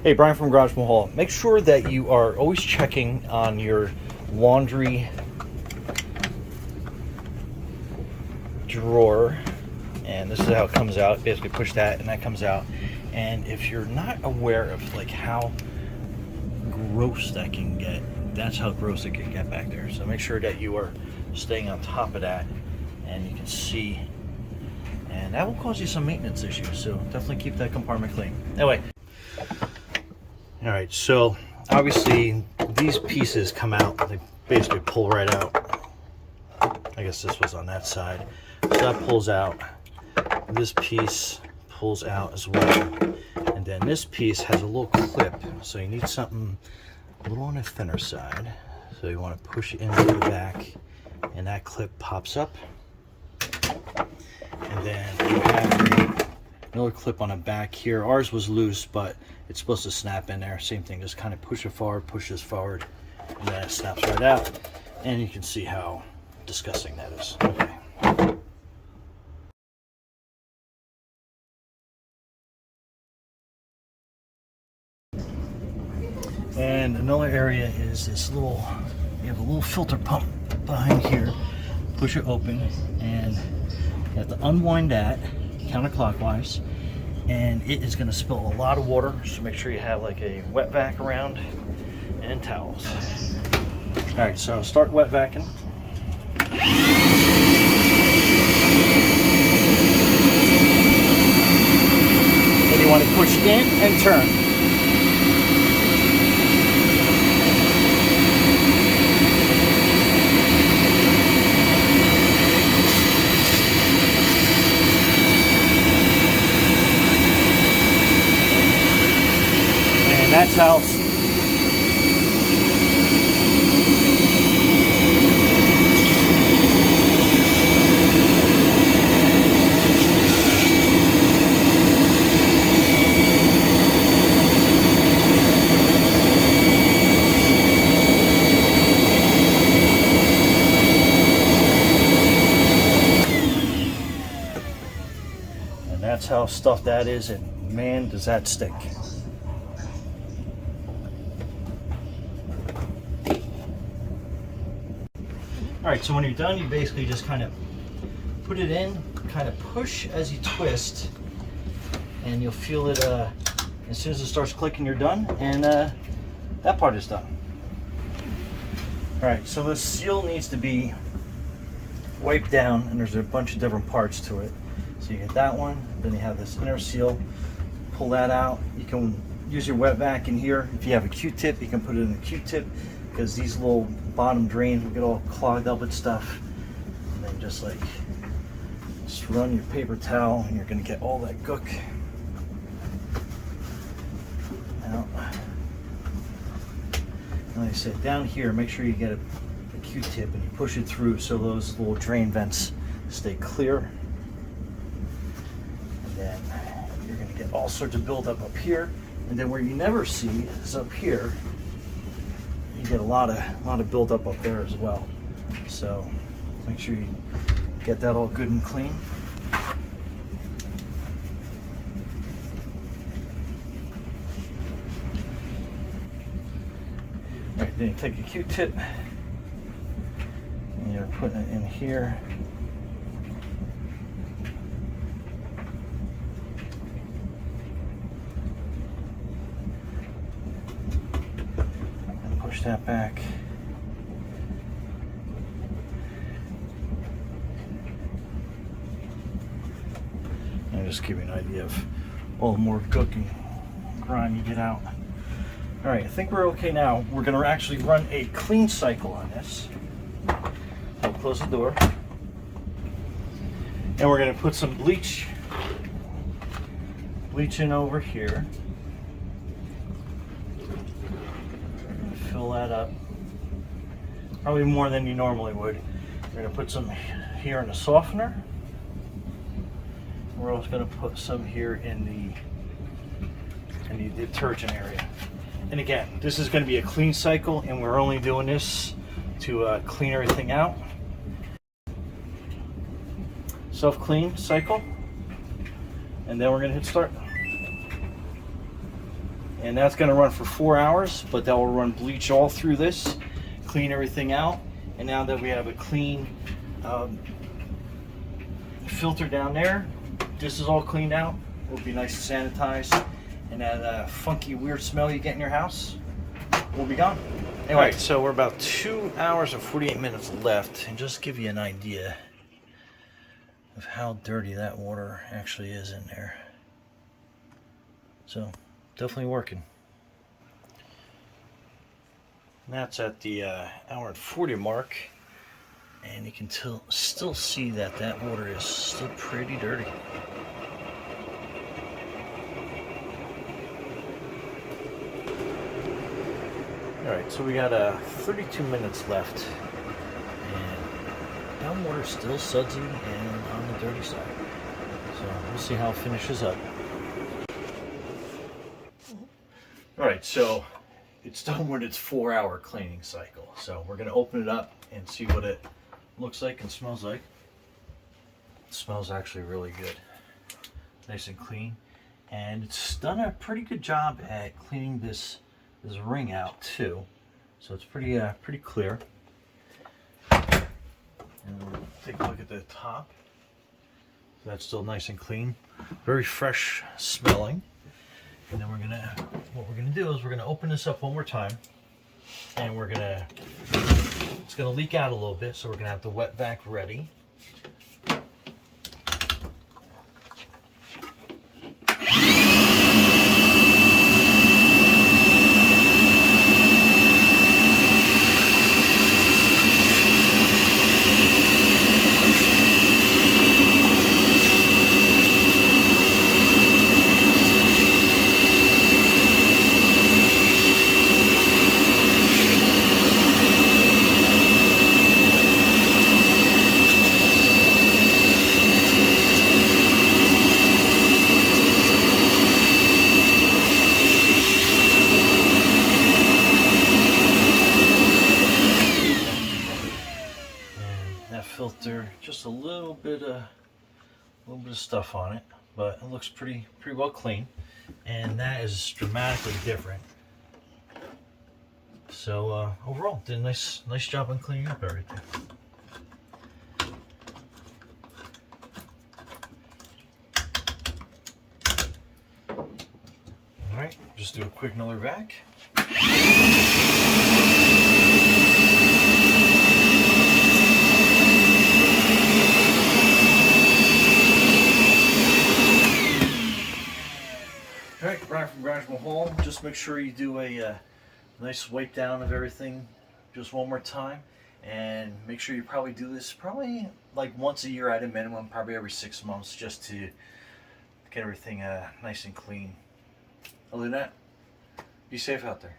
Hey, Brian from Garage Mahal. Make sure that you are always checking on your laundry drawer. And this is how it comes out. Basically push that and that comes out. And if you're not aware of like how gross that can get, that's how gross it can get back there. So make sure that you are staying on top of that, and you can see, and that will cause you some maintenance issues. So definitely keep that compartment clean. Anyway. All right, so obviously these pieces come out, they basically pull right out. I guess this was on that side. So that pulls out. This piece pulls out as well. And then this piece has a little clip. So you need something a little on the thinner side. So you want to push it into the back, and that clip pops up. And then you have another clip on the back here. Ours was loose, but it's supposed to snap in there. Same thing, just kind of push it forward, push this forward, and then it snaps right out. And you can see how disgusting that is. Okay. And another area is this little, you have a little filter pump behind here. Push it open, and you have to unwind that counterclockwise. And it is going to spill a lot of water, so make sure you have like a wet vac around and towels. All right, so start wet vacuum. Then you want to push in and turn. That's how. And that's how stuffed that is, and man, does that stick. All right, so when you're done, you basically just kind of put it in, kind of push as you twist, and you'll feel it as soon as it starts clicking, you're done, and that part is done. All right, so the seal needs to be wiped down, and there's a bunch of different parts to it. So you get that one, then you have this inner seal, pull that out. You can use your wet vac in here. If you have a Q-tip, you can put it in a Q-tip, because these little bottom drains will get all clogged up with stuff. And then just run your paper towel, and you're going to get all that gook out. And like I said, down here, make sure you get a Q-tip and you push it through so those little drain vents stay clear. And then you're going to get all sorts of buildup up here. And then where you never see is up here. You get a lot of buildup up there as well. So make sure you get that all good and clean. Right, then you take a Q-tip and you're putting it in here. Push that back. And just give you an idea of all the more gook and grime you get out. All right, I think we're okay now. We're going to actually run a clean cycle on this. I'll close the door. And we're going to put some bleach in over here. Fill that up, probably more than you normally would. We're going to put some here in the softener. We're also going to put some here in the detergent area. And again, this is going to be a clean cycle, and we're only doing this to clean everything out. Self-clean cycle, and then we're going to hit start. and that's going to run for 4 hours, but that will run bleach all through this, clean everything out. And now that we have a clean filter down there, this is all cleaned out. It'll be nice and sanitized, and that funky weird smell you get in your house will be gone. Anyway, all right, so we're about 2 hours and 48 minutes left, and just to give you an idea of how dirty that water actually is in there. So definitely working. And that's at the hour and 40 mark, and you can still see that that water is still pretty dirty. Alright, so we got 32 minutes left, and that water's still sudsy and on the dirty side. So we'll see how it finishes up. Alright, so it's done with its 4-hour cleaning cycle. So we're going to open it up and see what it looks like and smells like. It smells actually really good. Nice and clean. And it's done a pretty good job at cleaning this ring out too. So it's pretty clear. And we'll take a look at the top. So that's still nice and clean. Very fresh smelling. And then what we're gonna do is we're gonna open this up one more time, and it's gonna leak out a little bit, so we're gonna have the wet vac ready. Filter, just a little bit of stuff on it, but it looks pretty well clean, and that is dramatically different. So overall, did a nice job on cleaning up everything. All right, just do a quick another vac. Alright, Brian from Garage Mahal. Just make sure you do a nice wipe down of everything just one more time, and make sure you probably do this probably like once a year at a minimum, probably every 6 months, just to get everything nice and clean. Other than that, be safe out there.